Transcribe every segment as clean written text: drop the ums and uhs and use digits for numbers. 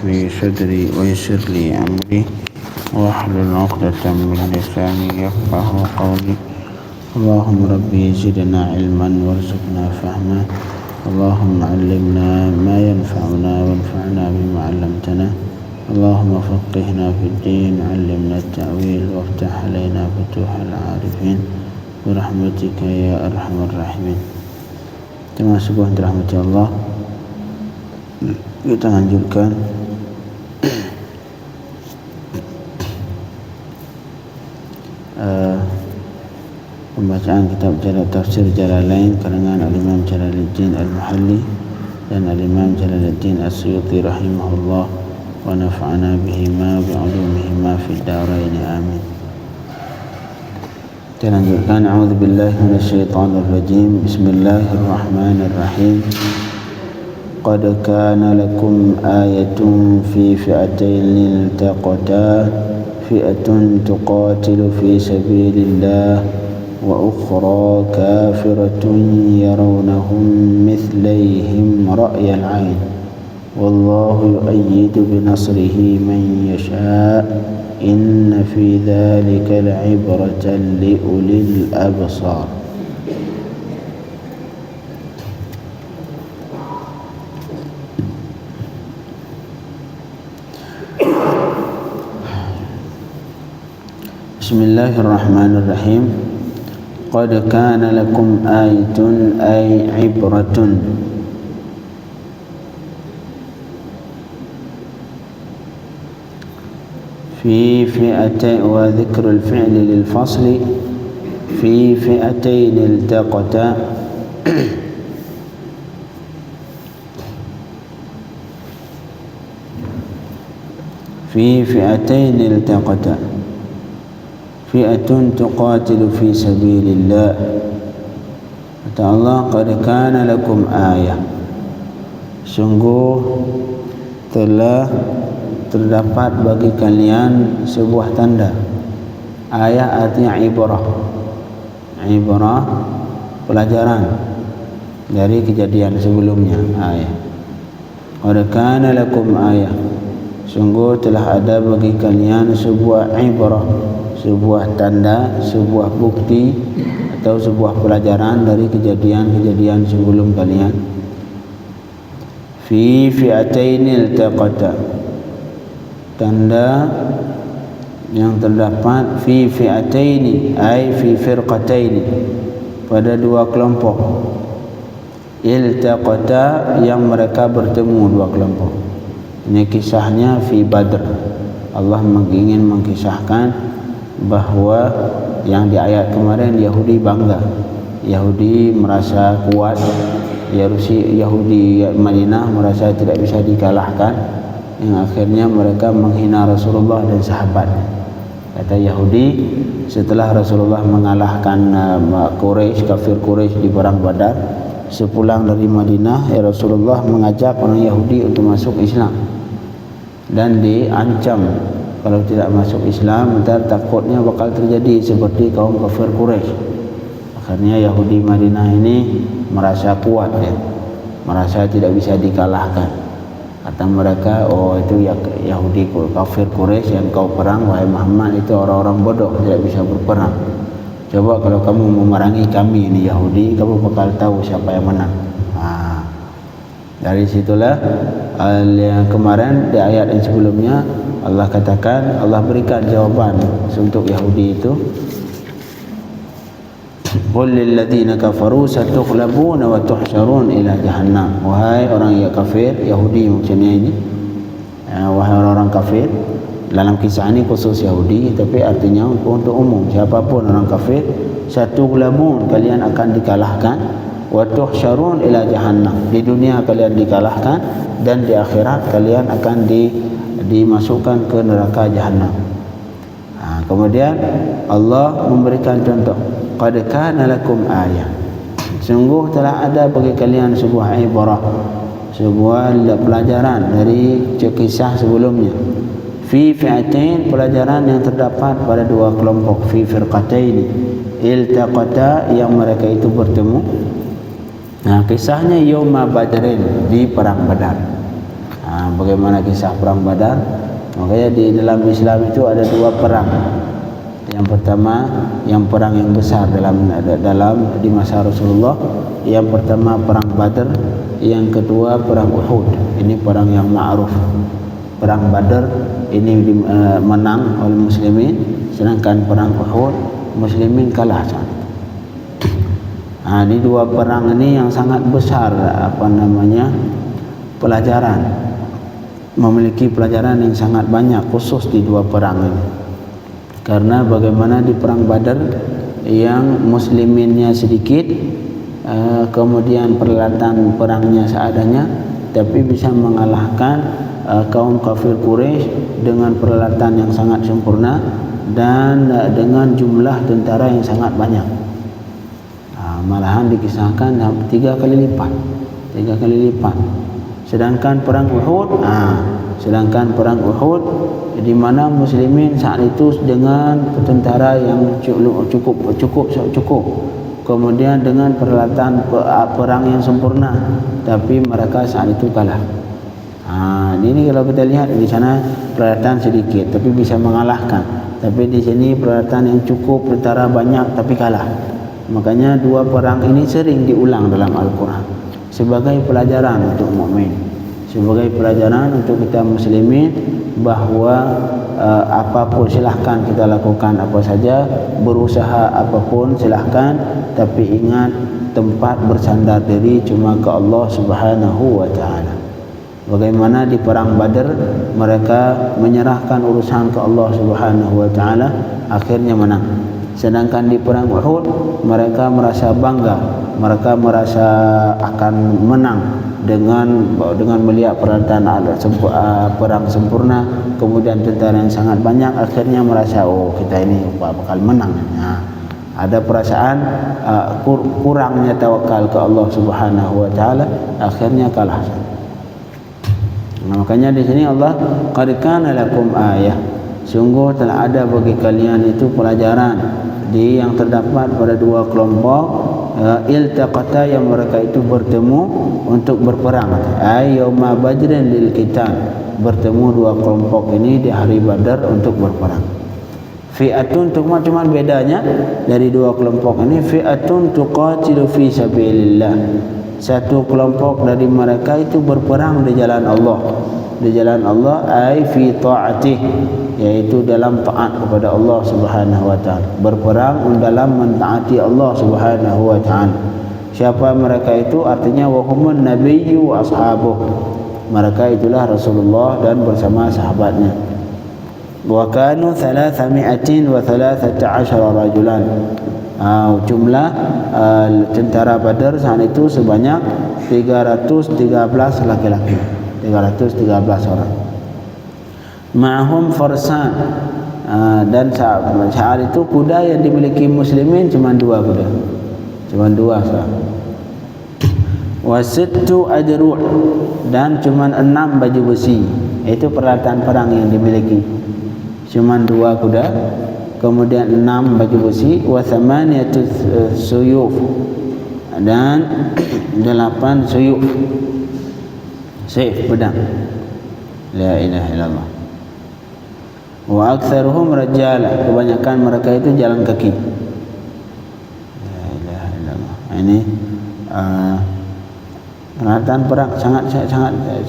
لي صدري ويسر لي أمري واحلل عقدة من لساني يفقه قولي. اللهم ربي زدنا علما وارزقنا فهما. اللهم علمنا ما ينفعنا وانفعنا بما علمتنا. اللهم فقهنا في الدين علمنا التأويل وافتح علينا فتوح العارفين برحمتك يا أرحم الراحمين. Termasuk rahmat Allah, kita lanjutkan pembacaan kitab tafsir Jalalain karangan Al-Imam Jalaluddin Al-Mahalli dan Al-Imam Jalaluddin As-Suyuti rahimahullah wa nafa'ana bihima bi'ulumihima fid darain amin. Kita lanjutkan. A'udzubillahi minasyaitonir rajim. Bismillahirrahmanirrahim. Qad kana lakum ayatun fi fi'atayn iltaqata fi'atun tuqatilu fi sabilillah wa ukhra kafiratun yarawnahum mithleyhim ra'yal 'ain wallahu yu'ayyidu binasrihi man yasha' inna fi dhalika la'ibratan liulil absar. Bismillahirrahmanirrahim. Qad kana lakum ayatun ay ibratun في فئتين وذكر الفعل للفصل في فئتين التقتا في فئتين التقتا فئة تقاتل في سبيل الله. Kata Allah, qad kana lakum ayah, sungguh telah terdapat bagi kalian sebuah tanda. Ayah artinya ibrah. Ibrah pelajaran dari kejadian sebelumnya. Ayah. Qad kana lakum ayah, sungguh telah ada bagi kalian sebuah ibrah, sebuah tanda, sebuah bukti atau sebuah pelajaran dari kejadian-kejadian sebelum kalian. Fi fi'atainil taqata, tanda yang terdapat fi fi'ataini ay fi firqataini, pada dua kelompok. Iltaqata, yang mereka bertemu dua kelompok. Ini kisahnya fi Badr. Allah ingin mengkisahkan bahawa yang di ayat kemarin Yahudi bangga, Yahudi merasa kuat, Yahudi Madinah merasa tidak bisa dikalahkan, yang akhirnya mereka menghina Rasulullah dan sahabatnya. Kata Yahudi, setelah Rasulullah mengalahkan Quraisy, kafir Quraisy di perang Badar, sepulang dari Madinah, Rasulullah mengajak orang Yahudi untuk masuk Islam dan diancam kalau tidak masuk Islam ntar takutnya bakal terjadi seperti kaum kafir Quraisy. Akhirnya Yahudi Madinah ini merasa kuat, ya, merasa tidak bisa dikalahkan. Kata mereka, oh itu Yahudi kafir Quraisy yang kau perang wahai Muhammad itu orang-orang bodoh, tidak bisa berperang. Coba kalau kamu memerangi kami ini Yahudi, kamu bakal tahu siapa yang menang. Dari situlah yang kemarin di ayat yang sebelumnya Allah katakan, Allah berikan jawaban untuk Yahudi itu. Qul lil ladzina kafaru satughlabuna wa tuhsyarun ila jahannam. Wahai orang yang kafir, Yahudi maksudnya ini, wahai orang-orang kafir. Dalam kisah ini khusus Yahudi, tapi artinya untuk umum, siapapun orang kafir. Satughlabun, kalian akan dikalahkan. Wa tuhsyarun ila jahannam, di dunia kalian dikalahkan dan di akhirat kalian akan dimasukkan ke neraka jahannam. Kemudian Allah memberikan contoh, qad kana lakum ayah, sungguh telah ada bagi kalian sebuah ibrah, sebuah pelajaran dari kisah sebelumnya. Fi fi'atain, pelajaran yang terdapat pada dua kelompok. Fi firqataini iltaqata, yang mereka itu bertemu. Nah, kisahnya Yawma Badrin, di perang Badar. Bagaimana kisah perang Badar? Makanya di dalam Islam itu ada dua perang. Yang pertama, yang perang yang besar dalam di masa Rasulullah. Yang pertama perang Badar, yang kedua perang Uhud. Ini perang yang ma'ruf. Perang Badar ini menang oleh muslimin, sedangkan perang Uhud muslimin kalah. Ini dua perang ini yang sangat besar pelajaran, memiliki pelajaran yang sangat banyak khusus di dua perang ini. Karena bagaimana di perang Badar yang musliminnya sedikit, kemudian peralatan perangnya seadanya, tapi bisa mengalahkan kaum kafir Quraisy dengan peralatan yang sangat sempurna dan dengan jumlah tentara yang sangat banyak. Malahan dikisahkan 3 kali lipat. Sedangkan perang Uhud, di mana muslimin saat itu dengan tentara yang cukup, kemudian dengan peralatan perang yang sempurna, tapi mereka saat itu kalah. Ini kalau kita lihat di sana peralatan sedikit tapi bisa mengalahkan, tapi di sini peralatan yang cukup, tentara banyak tapi kalah. Makanya dua perang ini sering diulang dalam Al-Quran sebagai pelajaran untuk mukmin, sebagai pelajaran untuk kita muslimin bahawa apapun silahkan kita lakukan apa saja, berusaha apapun silahkan, tapi ingat tempat bersandar diri cuma ke Allah Subhanahu wa taala. Bagaimana di perang Badar mereka menyerahkan urusan ke Allah Subhanahu wa taala, akhirnya menang. Sedangkan di perang Uhud mereka merasa bangga, mereka merasa akan menang dengan melihat peralatan perang sempurna, kemudian tentara yang sangat banyak, akhirnya merasa kita ini bakal menang. Ada perasaan kurangnya tawakal ke Allah Subhanahu wa taala, akhirnya kalah. Makanya di sini Allah qad kana lakum ayah, sungguh telah ada bagi kalian itu pelajaran yang terdapat pada dua kelompok iltaqata, yang mereka itu bertemu untuk berperang. Yauma badrin lil qital, bertemu dua kelompok ini di hari Badar untuk berperang. Fi'atun, cuma bedanya dari dua kelompok ini, fi'atun tuqatilu fi sabilillah, satu kelompok dari mereka itu berperang di jalan Allah, ay fi ta'atih, yaitu dalam taat kepada Allah Subhanahu wa taala, berperang dalam mentaati Allah Subhanahu wa taala. Siapa mereka itu? Artinya wahumun nabiyyu wa ashabuh, mereka itulah Rasulullah dan bersama sahabatnya. Wa kanu 313 rajulan, jumlah tentara Badar saat itu sebanyak 313 laki-laki, 313 orang. Ma'hum farsan, dan saat itu kuda yang dimiliki muslimin cuma dua kuda, wasittu adru', dan cuma 6 baju besi. Itu peralatan perang yang dimiliki, cuma 2 kuda, kemudian 6 baju besi, wa thamaniyatu suyuf, dan 8 suyuf, saif, pedang. La ilaha illallah. Wa aktsaruhum rajala, kebanyakan mereka itu jalan kaki. La ilaha illallah. Ini peralatan perang sangat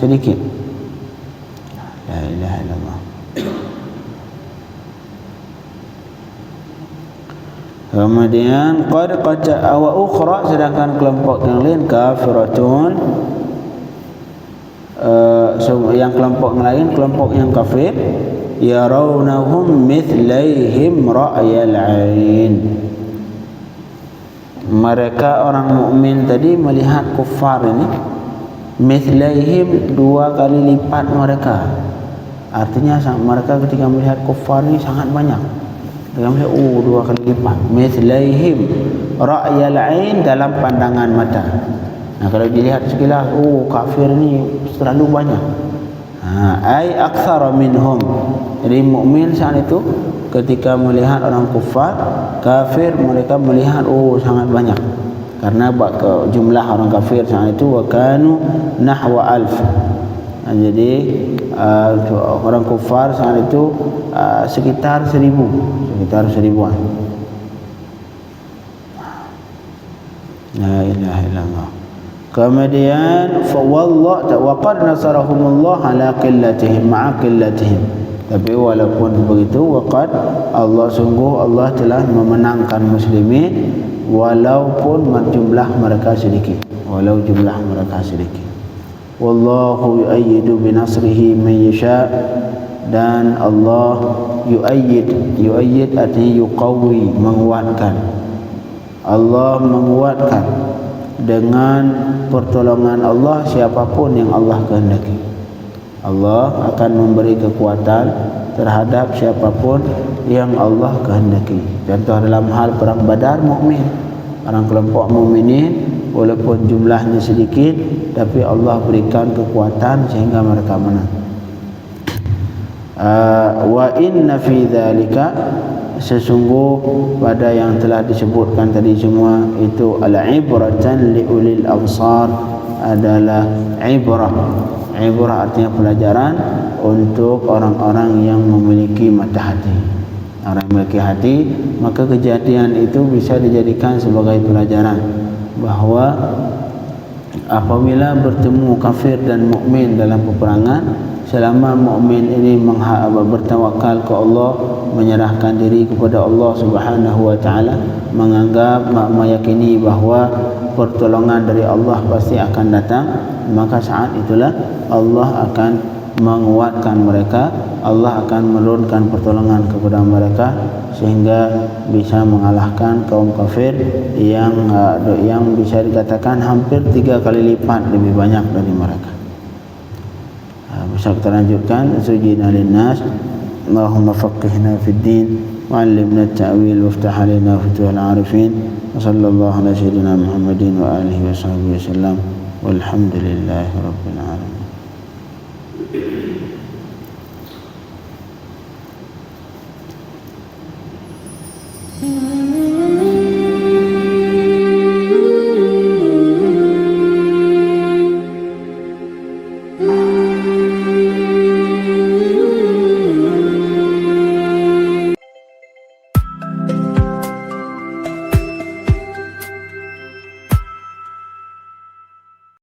sedikit. La ilaha illallah. Kemudian qad qaca wa ukhra, sedangkan kelompok yang lain kafiratun, yang kelompok lain, kelompok yang kafir, yarawnahum mithlaihim ra'yal 'ain, mereka orang mukmin tadi melihat kufar ini mithlaihim, 2 kali lipat mereka. Artinya mereka ketika melihat kufar ini sangat banyak, mereka melihat 2 kali lipat. Mithlaihim ra'yal 'ain, dalam pandangan mata. Kalau dilihat sekilas, kafir ini terlalu banyak. Ai aktsara minhum, jadi mukmin saat itu ketika melihat orang kufar kafir, mereka melihat sangat banyak, karena jumlah orang kafir saat itu wa kanu nahwa alf, Jadi orang kufar saat itu sekitar 1000-an. La ilaha illallah. Kemudian waqad nasarahumullah ala qillatihim ma'a qillatihim. Tapi walaupun begitu, waqad sungguh Allah telah memenangkan muslimin walaupun jumlah mereka sedikit. Wallahu yu'ayyidu binasrihi man yasha. Dan Allah yu'ayyid artinya yuqawwi, menguatkan. Allah menguatkan dengan pertolongan Allah siapapun yang Allah kehendaki. Allah akan memberi kekuatan terhadap siapapun yang Allah kehendaki. Contoh dalam hal perang Badar, mukmin, orang kelompok mukminin walaupun jumlahnya sedikit tapi Allah berikan kekuatan sehingga mereka menang. Wa inna fi dzalika, sesungguh pada yang telah disebutkan tadi semua itu al-ibratan li ulil absar, adalah ibrah. Ibrah artinya pelajaran untuk orang-orang yang memiliki mata hati. Orang yang memiliki hati, maka kejadian itu bisa dijadikan sebagai pelajaran bahawa apabila bertemu kafir dan mukmin dalam peperangan, selama mukmin ini bertawakal ke Allah, menyerahkan diri kepada Allah Subhanahu wa taala, menganggap, meyakini bahawa pertolongan dari Allah pasti akan datang, maka saat itulah Allah akan menguatkan mereka, Allah akan menurunkan pertolongan kepada mereka sehingga bisa mengalahkan kaum kafir yang bisa dikatakan hampir 3 kali lipat lebih banyak dari mereka. Bisa kita lanjutkan. Zujina linnas, Allahumma faqihna fid din wa 'allimna at-ta'wil waftah 'alaina futuhal 'arifin. Wa sallallahu ala sayyidina Muhammadin wa alihi wa sahbihi wasallam. Walhamdulillahi rabbil alamin.